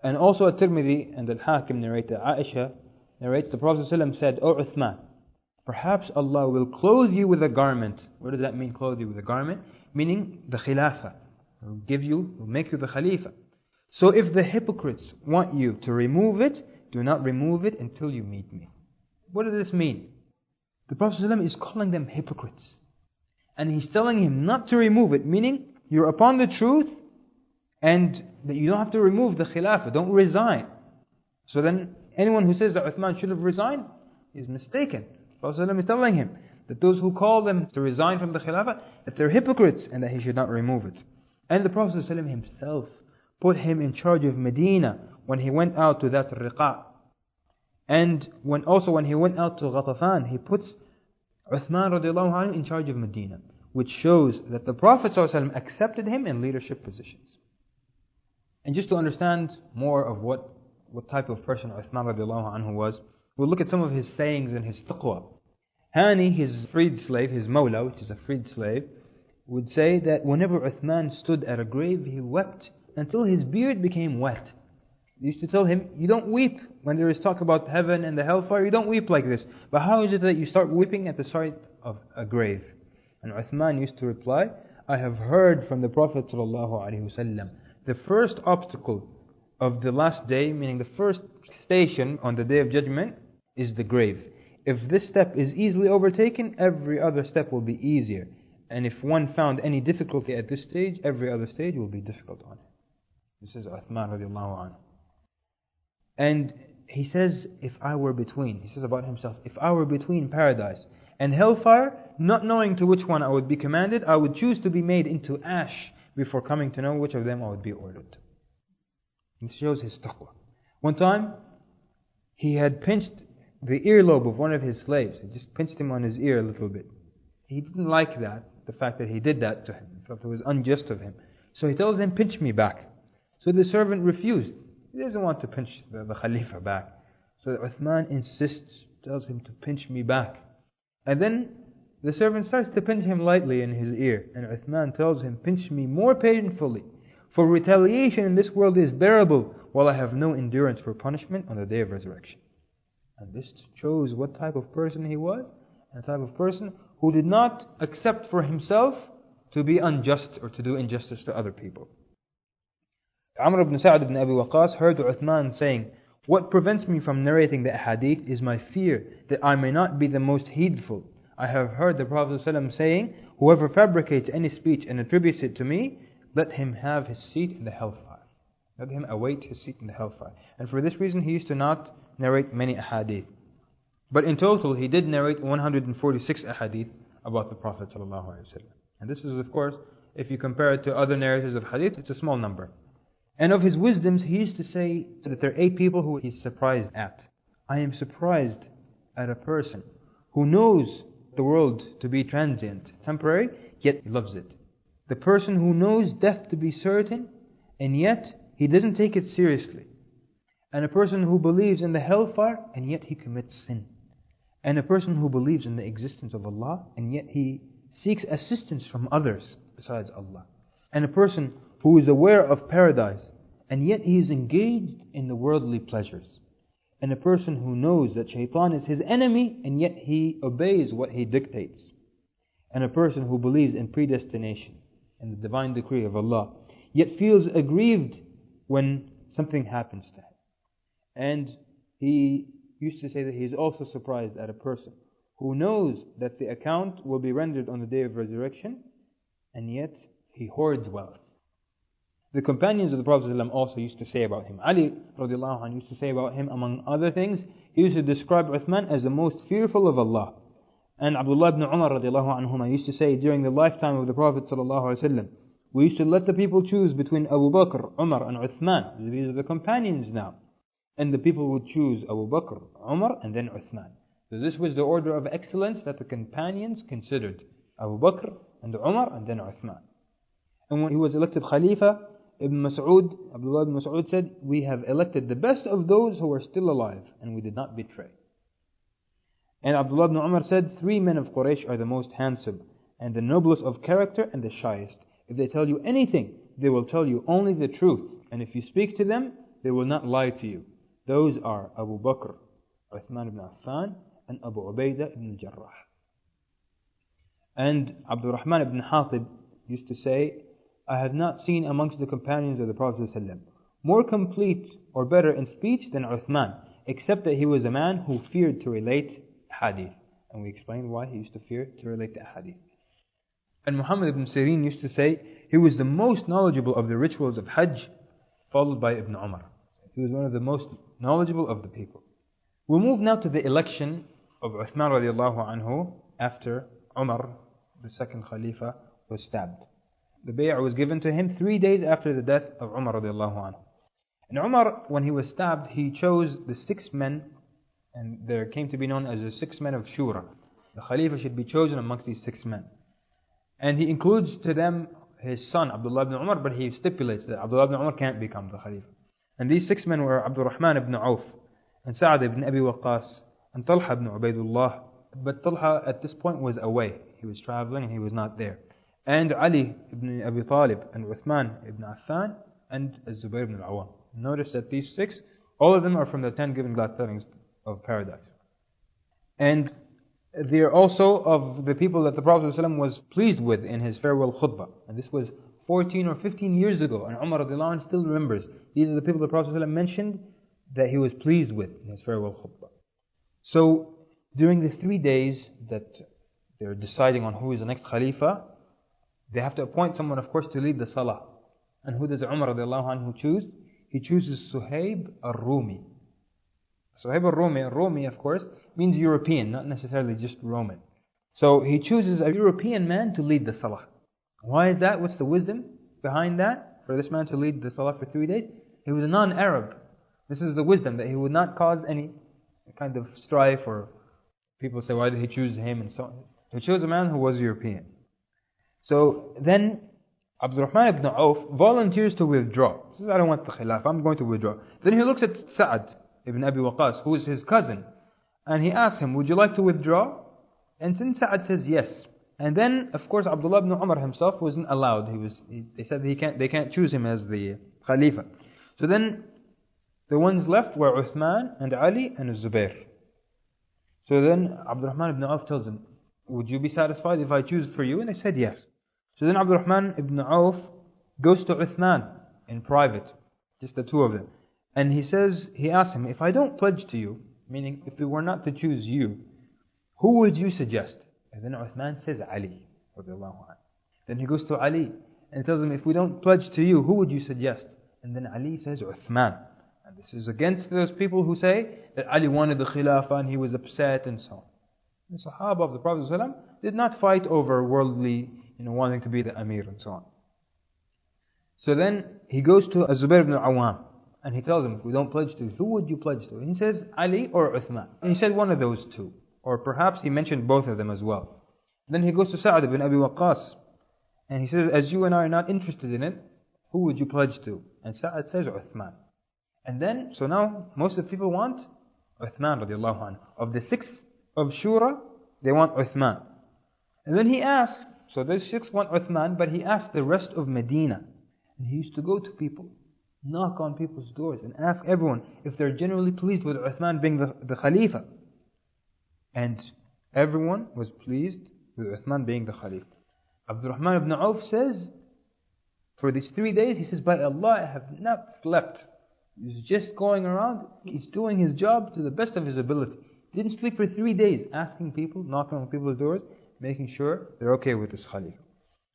And also at-Tirmidhi and al-Hakim narrate that Aisha narrates the Prophet ﷺ said, O Uthman, perhaps Allah will clothe you with a garment. What does that mean, clothe you with a garment? Meaning the khilafah. Will make you the Khalifa. So if the hypocrites want you to remove it, do not remove it until you meet me. What does this mean? The Prophet ﷺ is calling them hypocrites. And he's telling him not to remove it, meaning you're upon the truth and that you don't have to remove the khilafah, don't resign. So then anyone who says that Uthman should have resigned is mistaken. The Prophet ﷺ is telling him that those who call them to resign from the khilafah, that they're hypocrites and that he should not remove it. And the Prophet ﷺ himself put him in charge of Medina when he went out to that Riqa'. And when he went out to Ghatafan, he puts Uthman radiallahu anhu in charge of Medina, which shows that the Prophet ﷺ accepted him in leadership positions. And just to understand more of what type of person Uthman radiallahu anhu was, we'll look at some of his sayings and his taqwa. Hani, his freed slave, his mawla, which is a freed slave, would say that whenever Uthman stood at a grave, he wept until his beard became wet. They used to tell him, you don't weep when there is talk about heaven and the hellfire, you don't weep like this. But how is it that you start weeping at the sight of a grave? And Uthman used to reply, I have heard from the Prophet ﷺ, the first obstacle of the last day, meaning the first station on the day of judgment, is the grave. If this step is easily overtaken, every other step will be easier. And if one found any difficulty at this stage, every other stage will be difficult on him. This is Uthman radiallahu anhu. And he says, he says about himself, if I were between paradise and hellfire, not knowing to which one I would be commanded, I would choose to be made into ash before coming to know which of them I would be ordered. This shows his taqwa. One time, he had pinched the earlobe of one of his slaves. He just pinched him on his ear a little bit. He didn't like that, the fact that he did that to him. He felt it was unjust of him. So he tells him, pinch me back. So the servant refused. He doesn't want to pinch the Khalifa back. So Uthman insists, tells him to pinch me back. And then the servant starts to pinch him lightly in his ear. And Uthman tells him, pinch me more painfully. For retaliation in this world is bearable, while I have no endurance for punishment on the day of resurrection. And this shows what type of person he was, and the type of person who did not accept for himself to be unjust or to do injustice to other people. Amr ibn Sa'd ibn Abi Waqqas heard Uthman saying, what prevents me from narrating the hadith is my fear that I may not be the most heedful. I have heard the Prophet ﷺ saying, whoever fabricates any speech and attributes it to me, let him have his seat in the hellfire. Let him await his seat in the hellfire. And for this reason he used to not narrate many ahadith. But in total he did narrate 146 ahadith about the Prophet ﷺ. And this is, of course, if you compare it to other narrators of hadith, it's a small number. And of his wisdoms, he used to say that there are 8 people who he's surprised at. I am surprised at a person who knows the world to be transient, temporary, yet he loves it. The person who knows death to be certain, and yet he doesn't take it seriously. And a person who believes in the hellfire, and yet he commits sin. And a person who believes in the existence of Allah, and yet he seeks assistance from others besides Allah. And a person who is aware of paradise, and yet he is engaged in the worldly pleasures. And a person who knows that shaitan is his enemy, and yet he obeys what he dictates. And a person who believes in predestination and the divine decree of Allah, yet feels aggrieved when something happens to him. And he used to say that he is also surprised at a person who knows that the account will be rendered on the day of resurrection, and yet he hoards wealth. The companions of the Prophet ﷺ also used to say about him. Ali radiallahu anhu used to say about him, among other things, he used to describe Uthman as the most fearful of Allah. And Abdullah ibn Umar radiallahu anhuma used to say during the lifetime of the Prophet ﷺ, we used to let the people choose between Abu Bakr, Umar and Uthman. These are the companions now. And the people would choose Abu Bakr, Umar and then Uthman. So this was the order of excellence that the companions considered. Abu Bakr and Umar and then Uthman. And when he was elected Khalifa, Abdullah ibn Mas'ud said, we have elected the best of those who are still alive, and we did not betray. And Abdullah ibn Umar said, 3 men of Quraysh are the most handsome, and the noblest of character, and the shyest. If they tell you anything, they will tell you only the truth. And if you speak to them, they will not lie to you. Those are Abu Bakr, Uthman ibn Affan, and Abu Ubaidah ibn al-Jarrah. And Abdul Rahman ibn Hatib used to say, I have not seen amongst the companions of the Prophet ﷺ more complete or better in speech than Uthman, except that he was a man who feared to relate hadith. And we explained why he used to fear to relate the hadith. And Muhammad ibn Sirin used to say, he was the most knowledgeable of the rituals of Hajj, followed by Ibn Umar. He was one of the most knowledgeable of the people. We'll move now to the election of Uthman radiallahu anhu after Umar, the second Khalifa, was stabbed. The bay'ah was given to him 3 days after the death of Umar radiallahu anhu. And Umar, when he was stabbed, he chose the 6 men, and there came to be known as the 6 men of Shura. The Khalifa should be chosen amongst these 6 men. And he includes to them his son Abdullah ibn Umar, but he stipulates that Abdullah ibn Umar can't become the Khalifa. And these 6 men were Abdul Rahman ibn Auf, and Sa'ad ibn Abi Waqqas, and Talha ibn Ubaidullah. But Talha at this point was away. He was traveling and he was not there. And Ali ibn Abi Talib, and Uthman ibn Affan, and Zubayr ibn al-Awwam. Notice that these 6, all of them are from the 10 given glad tidings of paradise. And they are also of the people that the Prophet ﷺ was pleased with in his farewell khutbah. And this was 14 or 15 years ago, and Umar radiallahu anh still remembers. These are the people the Prophet ﷺ mentioned that he was pleased with in his farewell khutbah. So, during the 3 days that they're deciding on who is the next Khalifa, they have to appoint someone, of course, to lead the Salah. And who does Umar radiallahu anhu choose? He chooses Suhaib al-Rumi. Suhaib al-Rumi, of course, means European, not necessarily just Roman. So he chooses a European man to lead the Salah. Why is that? What's the wisdom behind that? For this man to lead the Salah for 3 days? He was a non-Arab. This is the wisdom, that he would not cause any kind of strife, or people say, why did he choose him, and so on. He chose a man who was European. So then Abdul Rahman ibn Auf volunteers to withdraw. He says, I don't want the Khilafah, I'm going to withdraw. Then he looks at Sa'ad ibn Abi Waqqas, who is his cousin, and he asks him, would you like to withdraw? And then Sa'ad says yes. And then, of course, Abdullah ibn Umar himself wasn't allowed. They said they can't choose him as the Khalifa. So then the ones left were Uthman and Ali and Zubair. So then Abdul Rahman ibn Auf tells him, would you be satisfied if I choose for you? And they said yes. So then Abdul Rahman ibn Auf goes to Uthman in private, just the two of them. And he asks him, if I don't pledge to you, meaning if we were not to choose you, who would you suggest? And then Uthman says Ali. Then he goes to Ali and tells him, if we don't pledge to you, who would you suggest? And then Ali says Uthman. And this is against those people who say that Ali wanted the Khilafah and he was upset and so on. The Sahaba of the Prophet ﷺ did not fight over worldly, wanting to be the Amir and so on. So then he goes to Zubayr ibn al-Awwam and he tells him, if we don't pledge to, who would you pledge to? And he says, Ali or Uthman. And he said one of those two. Or perhaps he mentioned both of them as well. Then he goes to Sa'ad ibn Abi Waqqas and he says, as you and I are not interested in it, who would you pledge to? And Sa'ad says Uthman. And then, so now most of the people want Uthman radiallahu anhu. Of the 6 of Shura, they want Uthman. And then he asked, so those 6 want Uthman, but he asked the rest of Medina. And he used to go to people, knock on people's doors and ask everyone if they're generally pleased with Uthman being the Khalifa. And everyone was pleased with Uthman being the Khalifa. Abdul Rahman ibn Auf says, for these 3 days, he says, by Allah, I have not slept. He's just going around, he's doing his job to the best of his ability. Didn't sleep for 3 days, asking people, knocking on people's doors, making sure they're okay with this Khalifa.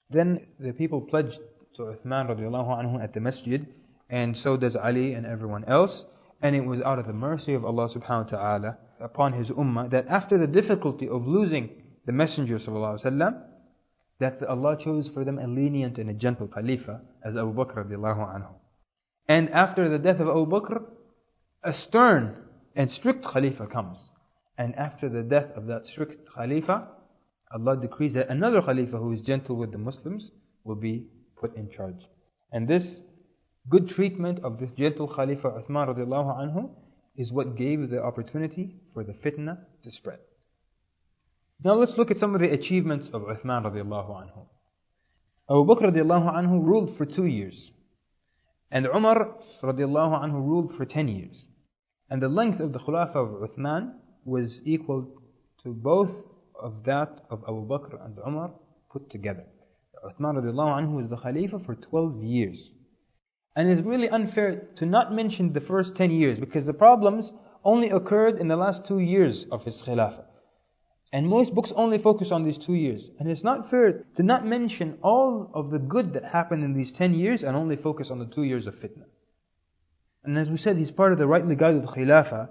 Then the people pledged to Uthman radiallahu anhu at the masjid, and so does Ali and everyone else. And it was out of the mercy of Allah subhanahu wa ta'ala upon His ummah that after the difficulty of losing the Messenger sallallahu alaihi wasallam, that Allah chose for them a lenient and a gentle Khalifa as Abu Bakr radiallahu anhu. And after the death of Abu Bakr, a stern and strict Khalifa comes. And after the death of that strict Khalifa, Allah decrees that another Khalifa who is gentle with the Muslims will be put in charge. And this good treatment of this gentle Khalifa Uthman radiallahu anhu is what gave the opportunity for the fitna to spread. Now let's look at some of the achievements of Uthman radiallahu anhu. Abu Bakr radiallahu anhu ruled for 2 years. And Umar radiallahu anhu ruled for 10 years. And the length of the Khilafah of Uthman was equal to both of that of Abu Bakr and Umar put together. Uthman radiallahu anhu was the Khalifa for 12 years. And it's really unfair to not mention the first 10 years, because the problems only occurred in the last 2 years of his Khilafah. And most books only focus on these 2 years. And it's not fair to not mention all of the good that happened in these 10 years and only focus on the 2 years of fitna. And as we said, he's part of the rightly guided Khilafah.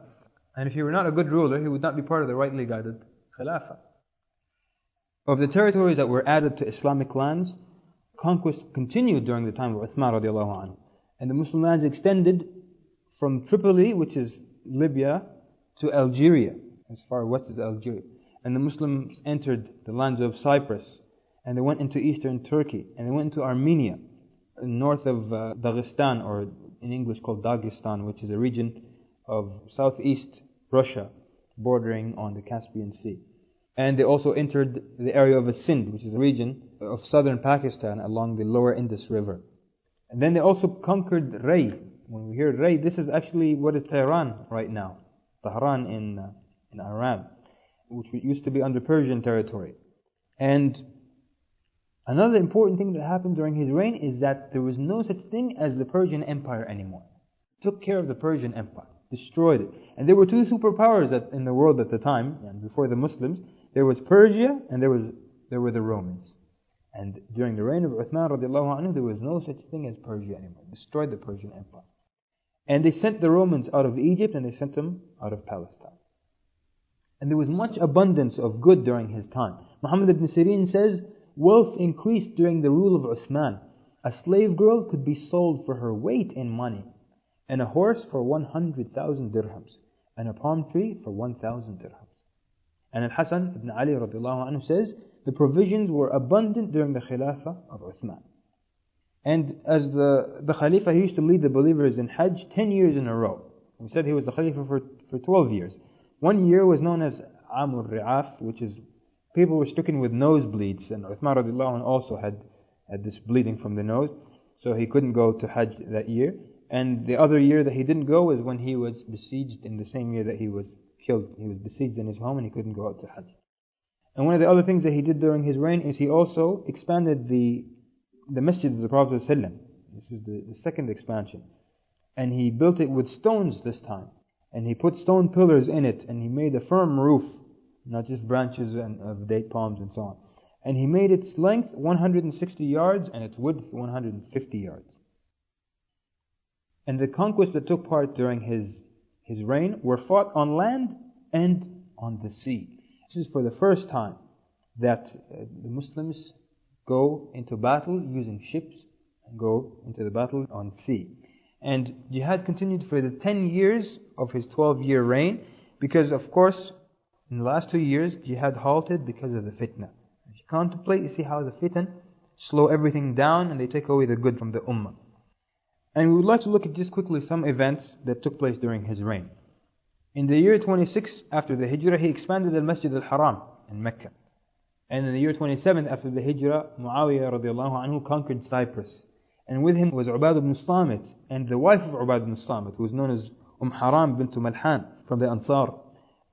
And if he were not a good ruler, he would not be part of the rightly guided Khilafah. Of the territories that were added to Islamic lands, conquest continued during the time of Uthman radiallahu anhu. And the Muslim lands extended from Tripoli, which is Libya, to Algeria, as far west as Algeria. And the Muslims entered the lands of Cyprus, and they went into eastern Turkey, and they went into Armenia, north of Dagestan, or in English called Dagestan, which is a region of southeast Russia, bordering on the Caspian Sea. And they also entered the area of Sindh, which is a region of southern Pakistan along the lower Indus River. And then they also conquered Ray. When we hear Ray, this is actually what is Tehran right now. Tehran in Iran, which used to be under Persian territory. And another important thing that happened during his reign is that there was no such thing as the Persian Empire anymore. He took care of the Persian Empire, destroyed it. And there were two superpowers in the world at the time, and before the Muslims. There was Persia and there were the Romans. And during the reign of Uthman radiallahu anhu, there was no such thing as Persia anymore. Destroyed the Persian Empire. And they sent the Romans out of Egypt, and they sent them out of Palestine. And there was much abundance of good during his time. Muhammad ibn Sirin says, wealth increased during the rule of Uthman. A slave girl could be sold for her weight in money, and a horse for 100,000 dirhams, and a palm tree for 1,000 dirhams. And Al-Hasan ibn Ali radiallahu anhu says, the provisions were abundant during the Khilafah of Uthman. And as the Khalifa, he used to lead the believers in Hajj 10 years in a row. We said he was the Khalifa for 12 years. 1 year was known as Amul Ri'af, which is people were stricken with nosebleeds. And Uthman radiallahu anhu also had this bleeding from the nose. So he couldn't go to Hajj that year. And the other year that he didn't go was when he was besieged in the same year that he was killed. He was besieged in his home and he couldn't go out to Hajj. And one of the other things that he did during his reign is he also expanded the Masjid of the Prophet ﷺ. This is the second expansion. And he built it with stones this time. And he put stone pillars in it, and he made a firm roof, not just branches of date palms and so on. And he made its length 160 yards and its width 150 yards. And the conquests that took part during his reign were fought on land and on the sea. This is for the first time that the Muslims go into battle using ships and go into the battle on sea. And jihad continued for the 10 years of his 12-year reign, because of course in the last 2 years jihad halted because of the fitna. If you contemplate, you see how the fitan slow everything down and they take away the good from the ummah. And we would like to look at just quickly some events that took place during his reign. In the year 26 after the Hijrah, he expanded the Masjid al-Haram in Mecca. And in the year 27 after the Hijrah, Muawiyah radiallahu anhu conquered Cyprus. And with him was Ubad ibn Samit, and the wife of Ubad ibn Samit, who was known as Haram bint Malhan from the Ansar.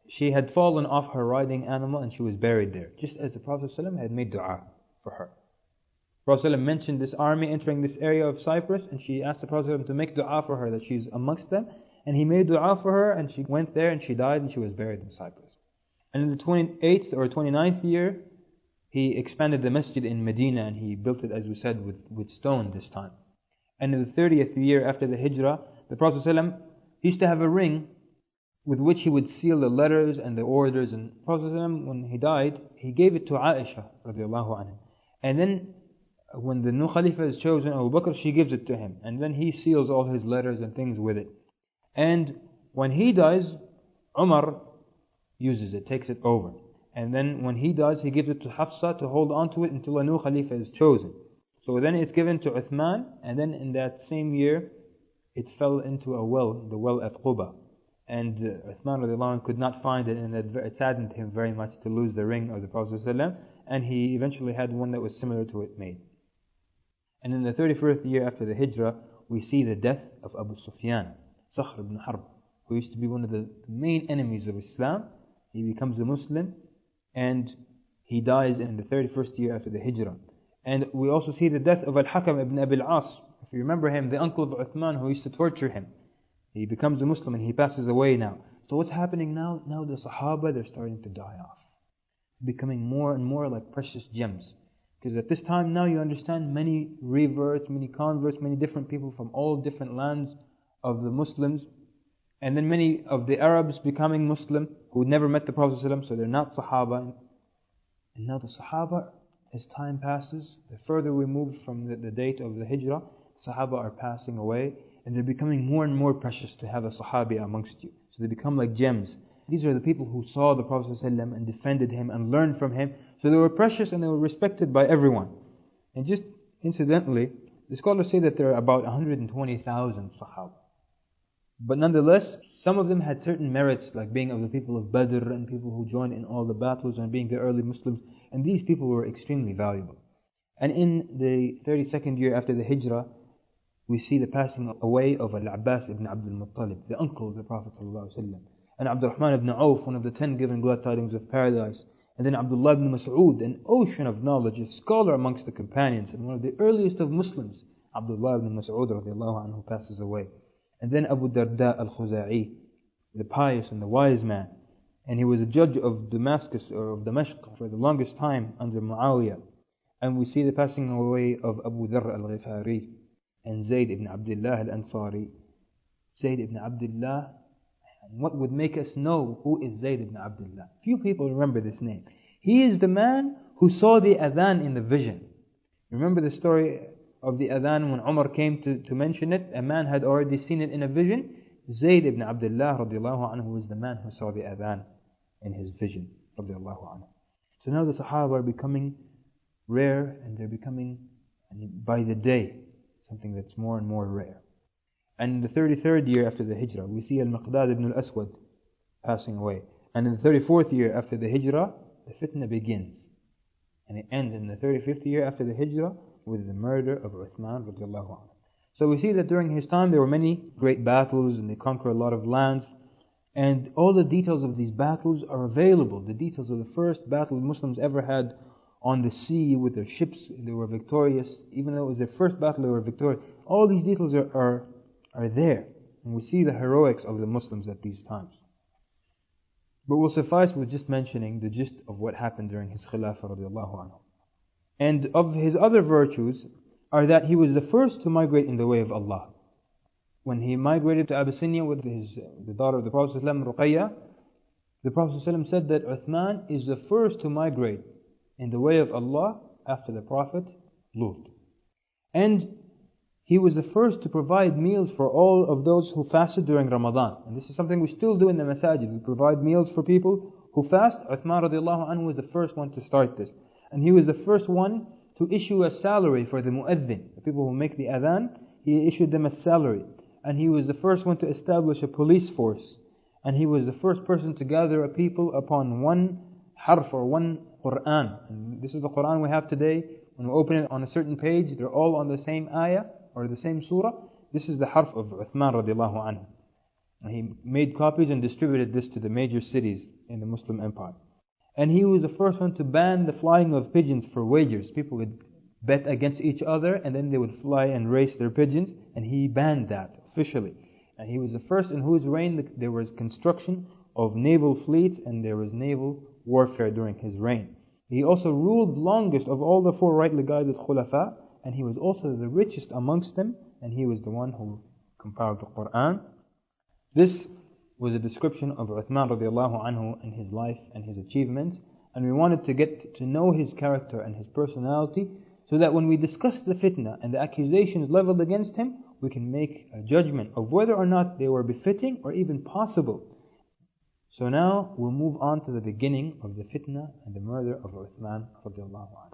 She had fallen off her riding animal and she was buried there, just as the Prophet ﷺ had made dua for her. The Prophet ﷺ mentioned this army entering this area of Cyprus, and she asked the Prophet ﷺ to make dua for her, that she's amongst them. And he made dua for her, and she went there and she died and she was buried in Cyprus. And in the 28th or 29th year, he expanded the masjid in Medina, and he built it, as we said, with stone this time. And in the 30th year after the Hijrah, the Prophet ﷺ used to have a ring with which he would seal the letters and the orders. And the Prophet ﷺ, when he died, he gave it to Aisha radiallahu anha. And then when the new Khalifa is chosen, Abu Bakr, she gives it to him. And then he seals all his letters and things with it. And when he dies, Umar uses it, takes it over. And then when he dies, he gives it to Hafsa to hold on to it until a new Khalifa is chosen. So then it's given to Uthman, and then in that same year, it fell into a well, the well at Quba. And Uthman radiallahu anh could not find it, and it saddened him very much to lose the ring of the Prophet ﷺ, and he eventually had one that was similar to it made. And in the 31st year after the Hijrah, we see the death of Abu Sufyan, Sakhr ibn Harb, who used to be one of the main enemies of Islam. He becomes a Muslim and he dies in the 31st year after the Hijrah. And we also see the death of Al-Hakam ibn Abi al-As. If you remember him, the uncle of Uthman who used to torture him. He becomes a Muslim and he passes away now. So what's happening now? Now the Sahaba, they're starting to die off. Becoming more and more like precious gems. Because at this time now you understand many reverts, many converts, many different people from all different lands of the Muslims. And then many of the Arabs becoming Muslim who never met the Prophet ﷺ, so they're not Sahaba. And now the Sahaba, as time passes, the further we move from the date of the Hijrah, Sahaba are passing away and they're becoming more and more precious to have a Sahabi amongst you. So they become like gems. These are the people who saw the Prophet ﷺ and defended him and learned from him. So they were precious and they were respected by everyone. And just incidentally, the scholars say that there are about 120,000 Sahaba. But nonetheless, some of them had certain merits, like being of the people of Badr and people who joined in all the battles and being the early Muslims. And these people were extremely valuable. And in the 32nd year after the Hijrah, we see the passing away of Al-Abbas ibn Abdul Muttalib, the uncle of the Prophet ﷺ. And Abdurrahman ibn Auf, one of the 10 given glad tidings of paradise. And then Abdullah ibn Mas'ud, an ocean of knowledge, a scholar amongst the companions, and one of the earliest of Muslims, Abdullah ibn Mas'ud radiallahu anhu, passes away. And then Abu Darda al-Khuza'i, the pious and the wise man. And he was a judge of Damascus or of Damascus for the longest time under Muawiyah. And we see the passing away of Abu Dharr al-Ghifari and Zayd ibn Abdullah al-Ansari. Zayd ibn Abdullah, and what would make us know who is Zayd ibn Abdullah? Few people remember this name. He is the man who saw the adhan in the vision. Remember the story of the adhan when Umar came to mention it? A man had already seen it in a vision. Zayd ibn Abdullah radiallahu anhu was the man who saw the adhan in his vision radiallahu anhu. So now the Sahaba are becoming rare and they're becoming, by the day, something that's more and more rare. And in the 33rd year after the Hijrah, we see Al-Miqdad ibn al-Aswad passing away. And in the 34th year after the Hijrah, the Fitna begins. And it ends in the 35th year after the Hijrah with the murder of Uthman radiallahu anhu. So we see that during his time there were many great battles and they conquered a lot of lands. And all the details of these battles are available. The details of the first battle Muslims ever had on the sea with their ships, they were victorious. Even though it was their first battle, they were victorious. All these details are there. And we see the heroics of the Muslims at these times. But we'll suffice with just mentioning the gist of what happened during his Khilafah radiallahu anhu. And of his other virtues are that he was the first to migrate in the way of Allah. When he migrated to Abyssinia with the daughter of the Prophet ﷺ, Ruqayya, the Prophet ﷺ said that Uthman is the first to migrate in the way of Allah after the Prophet Lut. And he was the first to provide meals for all of those who fasted during Ramadan. And this is something we still do in the masajid. We provide meals for people who fast. Uthman radiallahu anhu was the first one to start this. And he was the first one to issue a salary for the mu'adhin, the people who make the adhan. He issued them a salary. And he was the first one to establish a police force. And he was the first person to gather a people upon one harf or one Quran. And this is the Quran we have today. When we open it on a certain page, they're all on the same ayah or the same surah. This is the harf of Uthman radiallahu anhu. And he made copies and distributed this to the major cities in the Muslim empire. And he was the first one to ban the flying of pigeons for wagers. People would bet against each other and then they would fly and race their pigeons. And he banned that officially. And he was the first in whose reign there was construction of naval fleets and there was naval warfare during his reign. He also ruled longest of all the four rightly guided khulafa, and he was also the richest amongst them, and he was the one who compiled the Quran. This was a description of Uthman radiallahu anhu and his life and his achievements, and we wanted to get to know his character and his personality so that when we discuss the fitna and the accusations leveled against him, we can make a judgment of whether or not they were befitting or even possible. So now we'll move on to the beginning of the fitna and the murder of Uthman radiallahu anhu.